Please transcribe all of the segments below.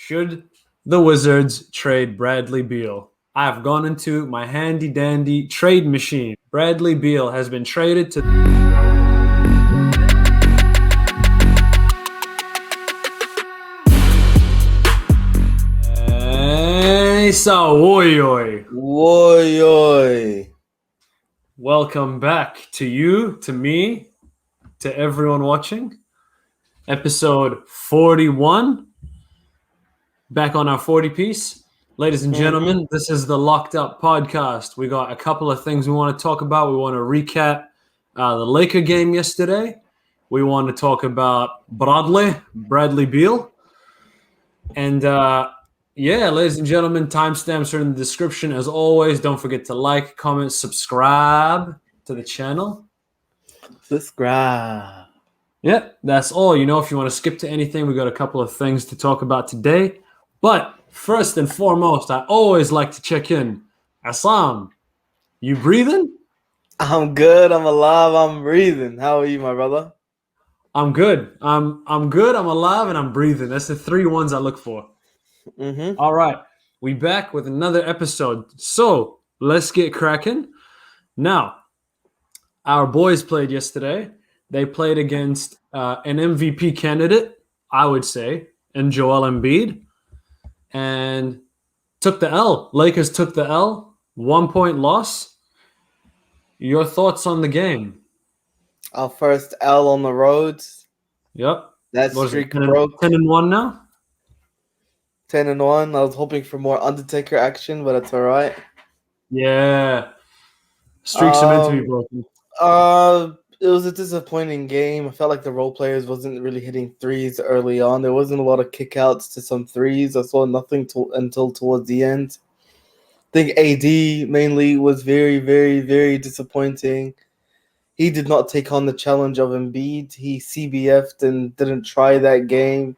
Should the Wizards trade Bradley Beal? I have gone into my handy dandy trade machine. Bradley Beal has been traded to. Woy. Welcome back to you, to me, to everyone watching. Episode 41. Back on our 40 piece. Ladies and gentlemen, This is the Locked Up podcast. We got a couple of things we want to talk about. We want to recap the Laker game yesterday. We want to talk about Bradley Beal. And ladies and gentlemen, timestamps are in the description. As always, don't forget to like, comment, subscribe to the channel. Subscribe. Yeah, that's all. You know, if you want to skip to anything, we got a couple of things to talk about today. But first and foremost, I always like to check in. Assam, you breathing? I'm good. I'm alive. I'm breathing. How are you, my brother? I'm good. I'm good. I'm alive and I'm breathing. That's the three ones I look for. All right. We back with another episode. So let's get cracking. Now, our boys played yesterday. They played against an MVP candidate, I would say, in Joel Embiid, and took the L. Lakers took the L. 1 point loss. Your thoughts on the game? Our first L on the road. Yep. That streak broke. 10-1 now? 10-1. I was hoping for more Undertaker action, but it's all right. Yeah. Streaks are meant to be broken. It was a disappointing game. I felt like the role players wasn't really hitting threes early on. There wasn't a lot of kickouts to some threes. I saw nothing until towards the end. I think AD mainly was very, very, very disappointing. He did not take on the challenge of Embiid. He CBF'd and didn't try that game.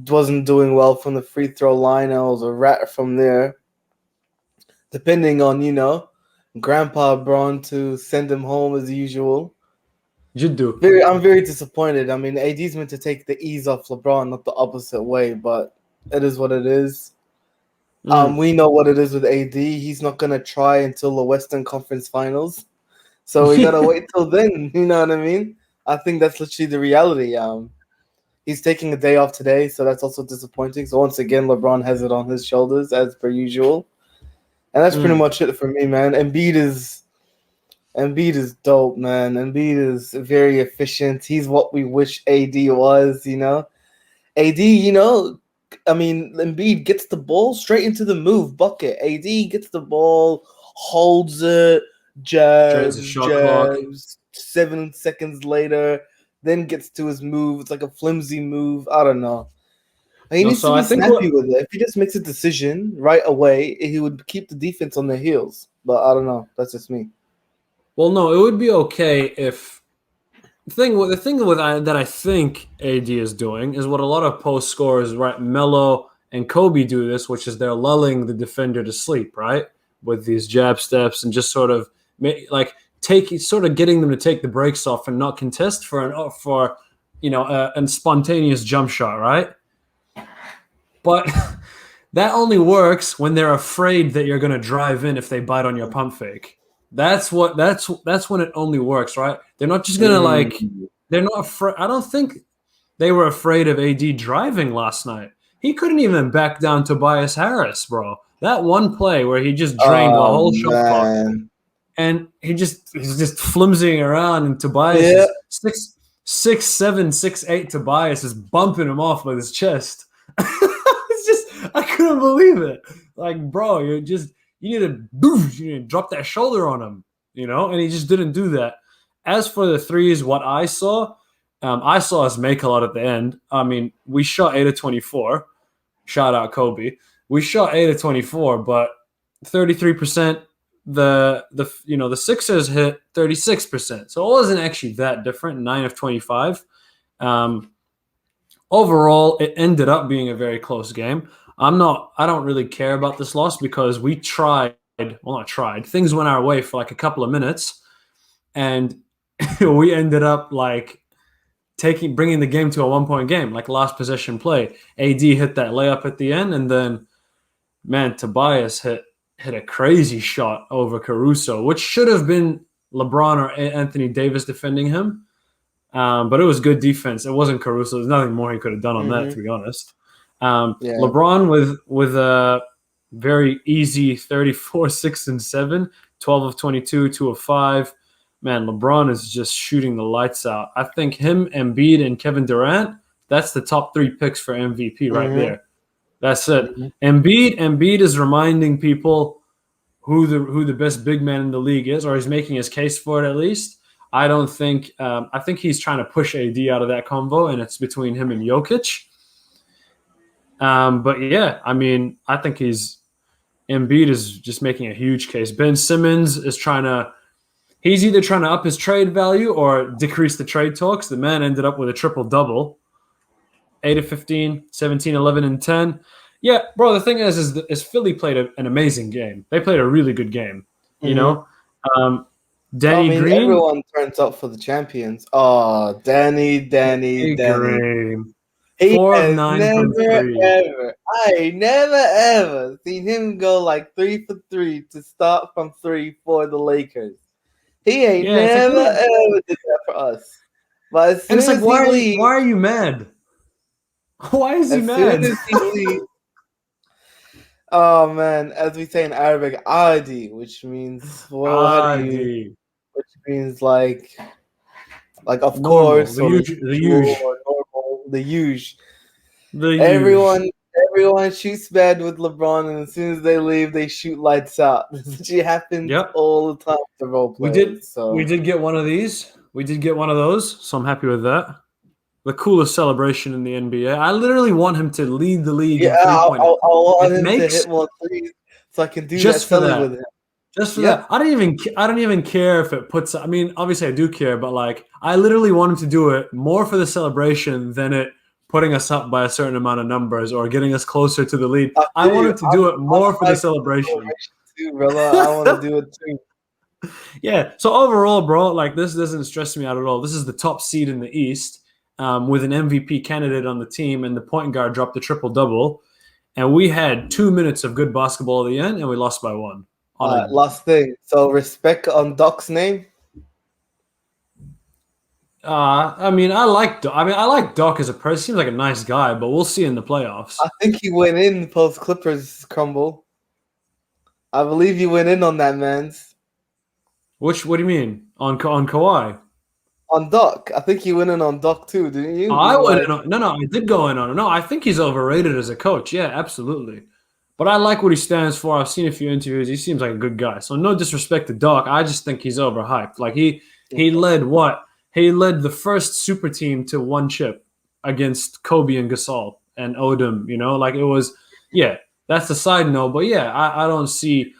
Wasn't doing well from the free throw line. I was a rat from there. Depending on, Grandpa Braun to send him home as usual. I'm very disappointed. I mean, AD's meant to take the ease off LeBron, not the opposite way, but it is what it is. We know what it is with AD. He's not going to try until the Western Conference Finals. So we got to wait till then. You know what I mean? I think that's literally the reality. He's taking a day off today, so that's also disappointing. So once again, LeBron has it on his shoulders as per usual. And that's pretty much it for me, man. Embiid is dope, man. Embiid is very efficient. He's what we wish AD was, AD, Embiid gets the ball straight into the move bucket. AD gets the ball, holds it, jabs, 7 seconds later, then gets to his move. It's like a flimsy move. I don't know. He needs to be snappy with it. If he just makes a decision right away, he would keep the defense on their heels. But I don't know. That's just me. Well, no, it would be okay if the thing that I think AD is doing is what a lot of post scorers, right? Melo and Kobe do this, which is they're lulling the defender to sleep, right? With these jab steps and just sort of getting them to take the brakes off and not contest for a spontaneous jump shot, right? But that only works when they're afraid that you're going to drive in if they bite on your pump fake. That's when it only works, right? They're not just going to they're not afraid. I don't think they were afraid of AD driving last night. He couldn't even back down Tobias Harris, bro. That one play where he just drained the whole shot clock. And he's just flimsying around, and Tobias is 6'7", 6'8". Tobias is bumping him off with his chest. I couldn't believe it. Like, bro, you need to drop that shoulder on him, and he just didn't do that. As for the threes, what I saw us make a lot at the end. I mean, we shot 8 of 24. Shout out Kobe. We shot 8 of 24, but 33%. The Sixers hit 36%. So it wasn't actually that different. 9 of 25. Overall, it ended up being a very close game. I don't really care about this loss because we tried. Well, not tried. Things went our way for like a couple of minutes, and we ended up like bringing the game to a 1-point game, like last possession play. AD hit that layup at the end, and then man, Tobias hit a crazy shot over Caruso, which should have been LeBron or Anthony Davis defending him. But it was good defense. It wasn't Caruso. There's nothing more he could have done on that, to be honest. LeBron with a very easy 34, 6, and 7, 12 of 22, 2 of 5. Man, LeBron is just shooting the lights out. I think him, Embiid, and Kevin Durant, that's the top 3 picks for MVP right there. That's it. Embiid is reminding people who the best big man in the league is, or he's making his case for it at least. I don't think I think he's trying to push AD out of that convo, and it's between him and Jokic. But yeah, I mean, I think Embiid is just making a huge case. Ben Simmons is he's either trying to up his trade value or decrease the trade talks. The man ended up with a triple-double, 8 of 15, 17, 11, and 10. Yeah, bro, the thing is Philly played an amazing game. They played a really good game, you know? Danny Green. Everyone turns up for the champions. Oh, Danny Green. He 4 has of 9 from 3. I never ever seen him go like 3 for 3 to start from 3 for the Lakers. He ain't never ever did that for us. But as soon and it's like, as why are you mad? Why is he mad? Oh man, as we say in Arabic, adi, which means which means like of normal, course, the huge. Everyone shoots bad with LeBron, and as soon as they leave, they shoot lights out. This happens all the time to role players. We did get one of these. We did get one of those, so I'm happy with that. The coolest celebration in the NBA. I literally want him to lead the league in three-point. I want him to hit more threes so I can do just that for that. with him. Just for that. I don't even care if it puts. I mean, obviously I do care, but like I literally want him to do it more for the celebration than it putting us up by a certain amount of numbers or getting us closer to the lead. I want him to do it more for the celebration. Too, brother. I want to do it too. Yeah. So overall, bro, like this doesn't stress me out at all. This is the top seed in the East. With an MVP candidate on the team, and the point guard dropped a triple-double, and we had 2 minutes of good basketball at the end, and we lost by 1. Last thing. So respect on Doc's name. I mean, I like Doc as a person. Seems like a nice guy, but we'll see in the playoffs. I think he went in post Clippers crumble. I believe he went in on that, man's. What do you mean on Kawhi? On Doc. I think you went in on Doc too, didn't you? I went in on, no, I did go in on him. No, I think he's overrated as a coach. Yeah, absolutely. But I like what he stands for. I've seen a few interviews. He seems like a good guy. So no disrespect to Doc. I just think he's overhyped. Like he led what? He led the first super team to 1 chip against Kobe and Gasol and Odom, you know? Like it was, yeah, that's the side note. But yeah, I don't see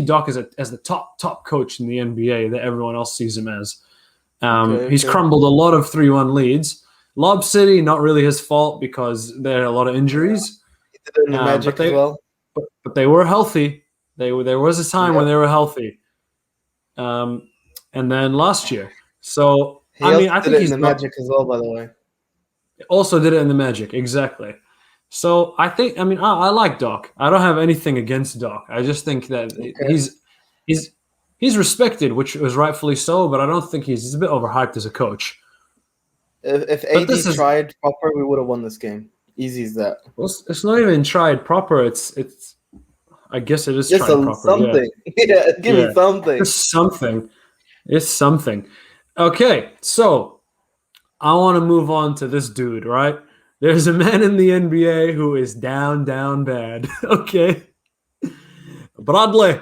Doc as the top coach in the NBA that everyone else sees him as. He's crumbled a lot of 3-1 leads. Lob City, not really his fault because they had a lot of injuries. He did it in the Magic as well. But they were healthy. There was a time when they were healthy. And then last year. So, I think he's in the Magic as well, by the way. Also did it in the Magic, exactly. So, I like Doc. I don't have anything against Doc. I just think that he's respected, which was rightfully so, but I don't think he's a bit overhyped as a coach. If AD tried proper, we would have won this game. Easy as that. Well, it's not even tried proper. It's. I guess it is just tried proper. Something. Yeah, give me something. It's something. It's something. Okay, so I want to move on to this dude. Right, there's a man in the NBA who is down bad. Okay, Bradley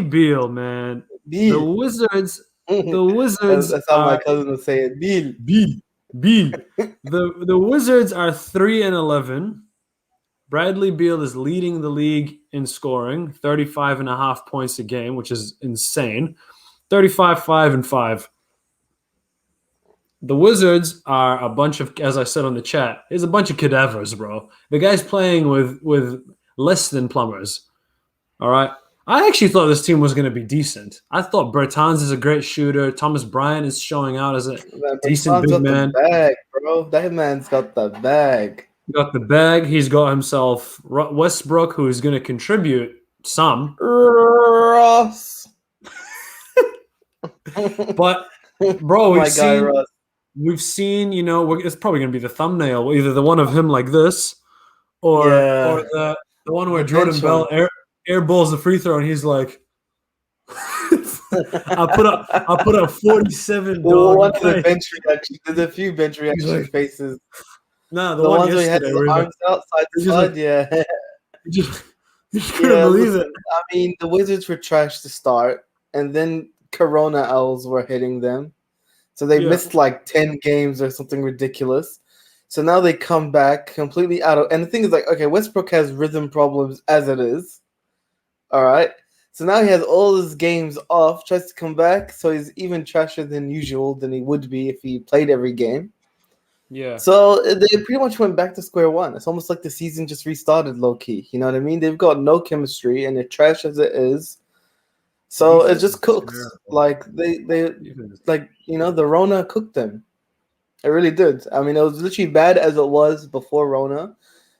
Beal, man. Beal. The Wizards. The Wizards. That's how my cousin would say it. Beal. The Wizards are 3-11. Bradley Beal is leading the league in scoring, 35.5 points a game, which is insane. 35, 5, and 5. The Wizards are a bunch of, as I said on the chat, is a bunch of cadavers, bro. The guy's playing with less than plumbers. All right. I actually thought this team was going to be decent. I thought Bertans is a great shooter. Thomas Bryant is showing out as a Man, decent Bertans big got the man. bag, bro. That man's got the bag. Got the bag. He's got himself Westbrook, who's going to contribute some. Ross. But, bro, My guy Ross. we've seen, it's probably going to be the thumbnail, either the one of him like this, or Yeah. the one where The bench Jordan Bell airballs the free throw, and he's like, I put up 47, dog. One of the bench reactions. There's a few bench reaction like, faces. Nah, the The one ones where he had yesterday his where arms out side to side, yeah. you just couldn't Yeah, believe listen, it. I mean, the Wizards were trash to start, and then Corona Owls were hitting them. So they Yeah. missed like 10 games or something ridiculous. So now they come back completely out of. And the thing is, like, okay, Westbrook has rhythm problems as it is. All right. So now he has all his games off, tries to come back. So he's even trashier than usual than he would be if he played every game. Yeah. So they pretty much went back to square one. It's almost like the season just restarted low key. You know what I mean? They've got no chemistry and they're trash as it is. So it just cooks. Terrible. Like they like, the Rona cooked them. It really did. I mean, it was literally bad as it was before Rona.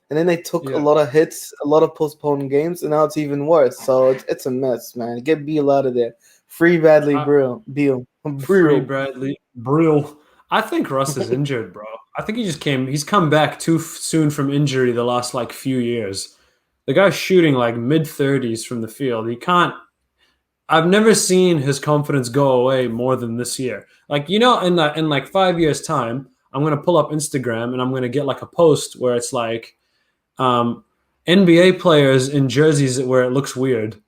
And then they took a lot of hits, a lot of postponed games, and now it's even worse. So it's a mess, man. Get Beal out of there. Free Bradley Beal. Free Bradley Beal. I think Russ is injured, bro. I think he's come back too soon from injury the last like few years. The guy's shooting like mid-30s from the field. I've never seen his confidence go away more than this year. Like, in like 5 years' time, I'm gonna pull up Instagram and I'm gonna get like a post where it's like NBA players in jerseys where it looks weird,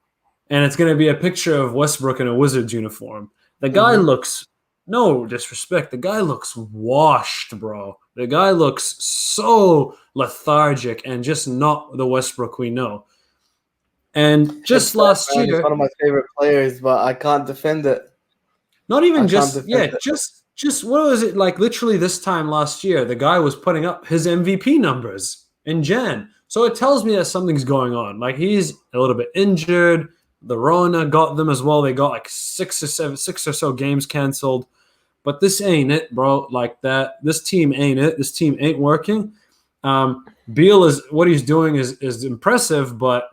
and it's going to be a picture of Westbrook in a Wizards uniform. The guy looks, no disrespect, the guy looks washed, bro. The guy looks so lethargic and just not the Westbrook we know. And just last year, he's one of my favorite players, but I can't defend it. Not even just what was it like? Literally this time last year, the guy was putting up his MVP numbers in Jan. So it tells me that something's going on. Like he's a little bit injured. The Rona got them as well. They got like six or so games canceled. But this ain't it, bro. Like that. This team ain't it. This team ain't working. Beal is what he's doing is impressive, but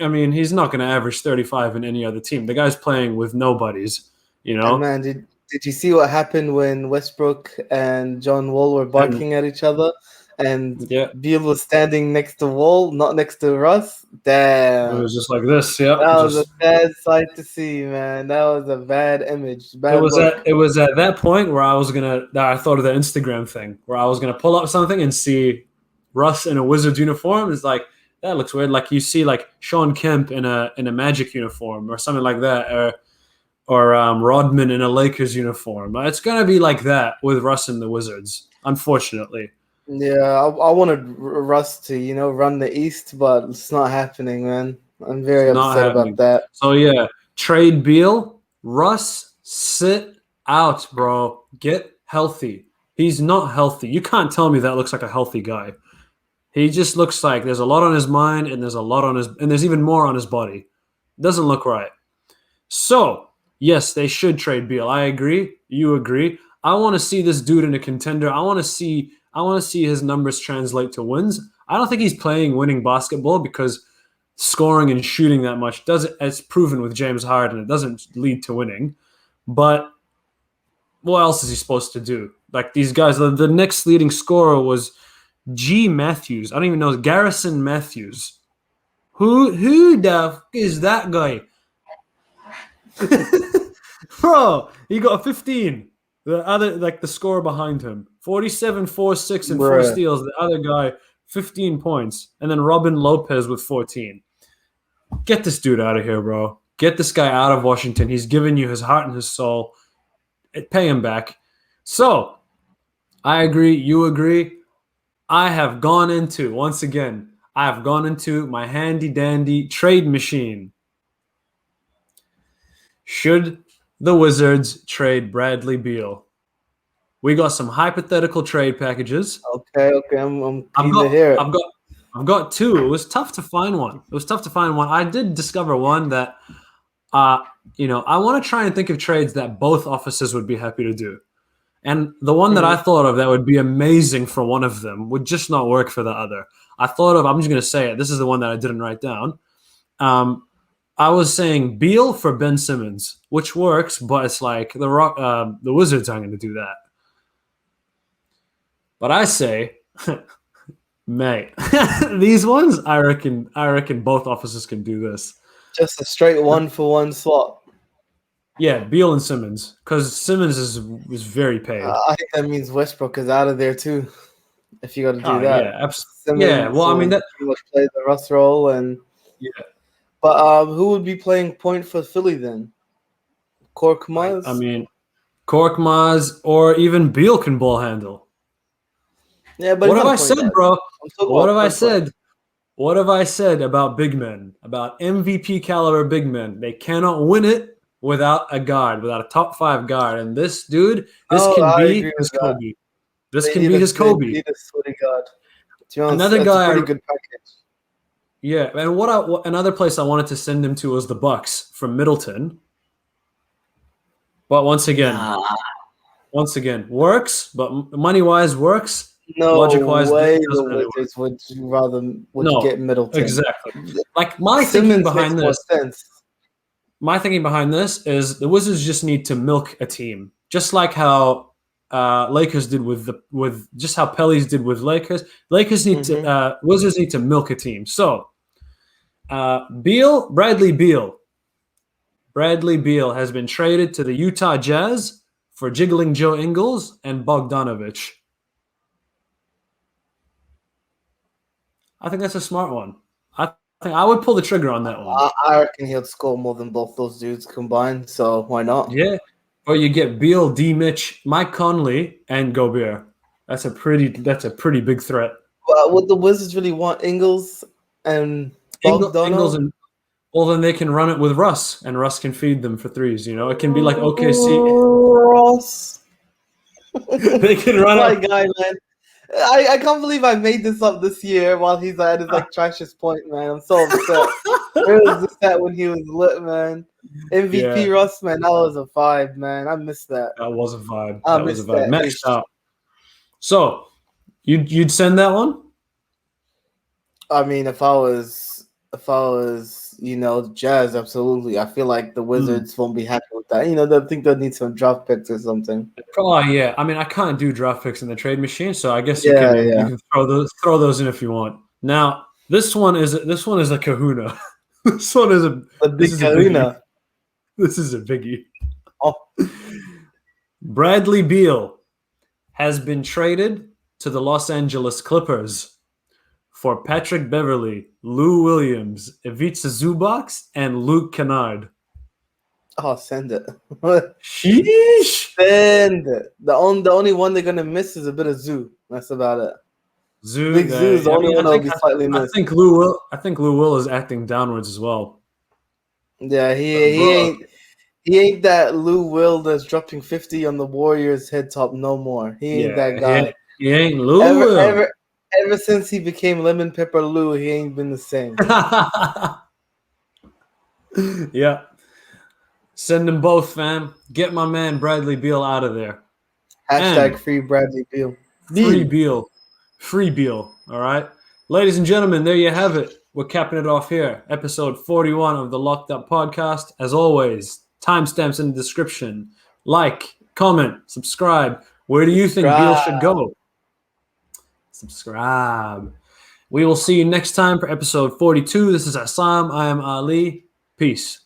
I mean he's not going to average 35 in any other team. The guy's playing with nobodies. And man, did you see what happened when Westbrook and John Wall were barking at each other, and Beal was standing next to Wall, not next to Russ? Damn, it was just like this. Yeah, that was a bad sight to see, man. That was a bad image. Bad it was at that point where I thought of the Instagram thing where I was gonna pull up something and see Russ in a Wizards uniform. It's like that looks weird. Like you see like Sean Kemp in a Magic uniform or something like that, or Rodman in a Lakers uniform. It's going to be like that with Russ and the Wizards, unfortunately. Yeah, I wanted Russ to, run the East, but it's not happening, man. I'm very upset about that. So, yeah, trade Beal. Russ, sit out, bro. Get healthy. He's not healthy. You can't tell me that looks like a healthy guy. He just looks like there's a lot on his mind and there's even more on his body. It doesn't look right. So, yes, they should trade Beal. I agree. You agree. I want to see this dude in a contender. I want to see his numbers translate to wins. I don't think he's playing winning basketball because scoring and shooting that much it's proven with James Harden. It doesn't lead to winning. But what else is he supposed to do? Like these guys, the next leading scorer was G. Matthews. I don't even know. Garrison Matthews. Who the f is that guy? Bro, he got 15. The other, like the score behind him, 47, 4, 6, and 4 steals. The other guy, 15 points. And then Robin Lopez with 14. Get this dude out of here, bro. Get this guy out of Washington. He's given you his heart and his soul. Pay him back. So, I agree. You agree. I have gone into my handy-dandy trade machine. Should the Wizards trade Bradley Beal? We got some hypothetical trade packages. Okay, I'm keen to hear it. I've got two. It was tough to find one. I did discover one that, I want to try and think of trades that both offices would be happy to do. And the one that I thought of that would be amazing for one of them would just not work for the other. I'm just going to say it. This is the one that I didn't write down. I was saying Beal for Ben Simmons, which works, but it's like the Wizards aren't going to do that. But I say, mate, these ones, I reckon both offices can do this. Just a straight 1-for-1 swap. Yeah, Beal and Simmons, because Simmons is very paid. I think that means Westbrook is out of there too. If you got to do that, yeah, absolutely. Yeah, well, I mean that pretty much play the Russ role, and yeah. But who would be playing point for Philly then? Korkmaz? I mean, Korkmaz or even Beal can ball handle. Yeah, but what have I said, bro? What have I said? Point. What have I said about big men? About MVP caliber big men? They cannot win it without a guard, without a top 5 guard. And this dude, can be his Kobe. This can be his Kobe. Need a sweaty guard. Another guy, a pretty good package. Yeah, and another place I wanted to send him to was the Bucks from Middleton. But once again, works, but money-wise works. No logic-wise, way the Wizards would get Middleton. Exactly. Like my thinking behind this is the Wizards just need to milk a team, just like how Lakers did with just how Pelly's did with Lakers. Wizards need to milk a team. So Bradley Beal has been traded to the Utah Jazz for jiggling Joe Ingles and Bogdanovich. I think that's a smart one. I think I would pull the trigger on that one. I reckon he'll score more than both those dudes combined, so why not? Yeah. Or you get Beal, D. Mitch, Mike Conley, and Gobert. That's a pretty big threat. Would the Wizards really want Ingles and Bogdanovich? Well, then they can run it with Russ, and Russ can feed them for threes. It can be like OKC. Russ. They can run my guy, man. I can't believe I made this up this year while he's at his trashiest point, man. I'm so upset. Where was this at when he was lit, man? MVP Russ, man. That was a vibe, man. I missed that. That was a vibe. That was a vibe. Maxed out. So, you'd send that one? I mean, if I was Jazz, absolutely. I feel like the Wizards won't be happy with that. They think they'll need some draft picks or something. Oh yeah, I mean, I can't do draft picks in the trade machine, so I guess you can throw those in if you want. Now, this one is a kahuna. This one is a big kahuna. This is a biggie. Oh. Bradley Beal has been traded to the Los Angeles Clippers for Patrick Beverley, Lou Williams, Ivica Zubac, and Luke Kennard. Oh, send it. Sheesh. Send it. The only one they're gonna miss is a bit of Zoo. That's about it. Big Zoo is the only one that'll be slightly missed. I think Lou Will is acting downwards as well. Yeah, he ain't that Lou Will that's dropping 50 on the Warriors head top no more. He ain't that guy. He ain't Lou Will. Ever since he became Lemon Pepper Lou, he ain't been the same. Yeah. Send them both, fam. Get my man Bradley Beal out of there. Hashtag free Bradley Beal. Free Beal. Free Beal. All right. Ladies and gentlemen, there you have it. We're capping it off here. Episode 41 of the Locked Up Podcast. As always, timestamps in the description. Like, comment, subscribe. Where do you think Beal should go? Subscribe. We will see you next time for episode 42. This is Assam. I am Ali. Peace.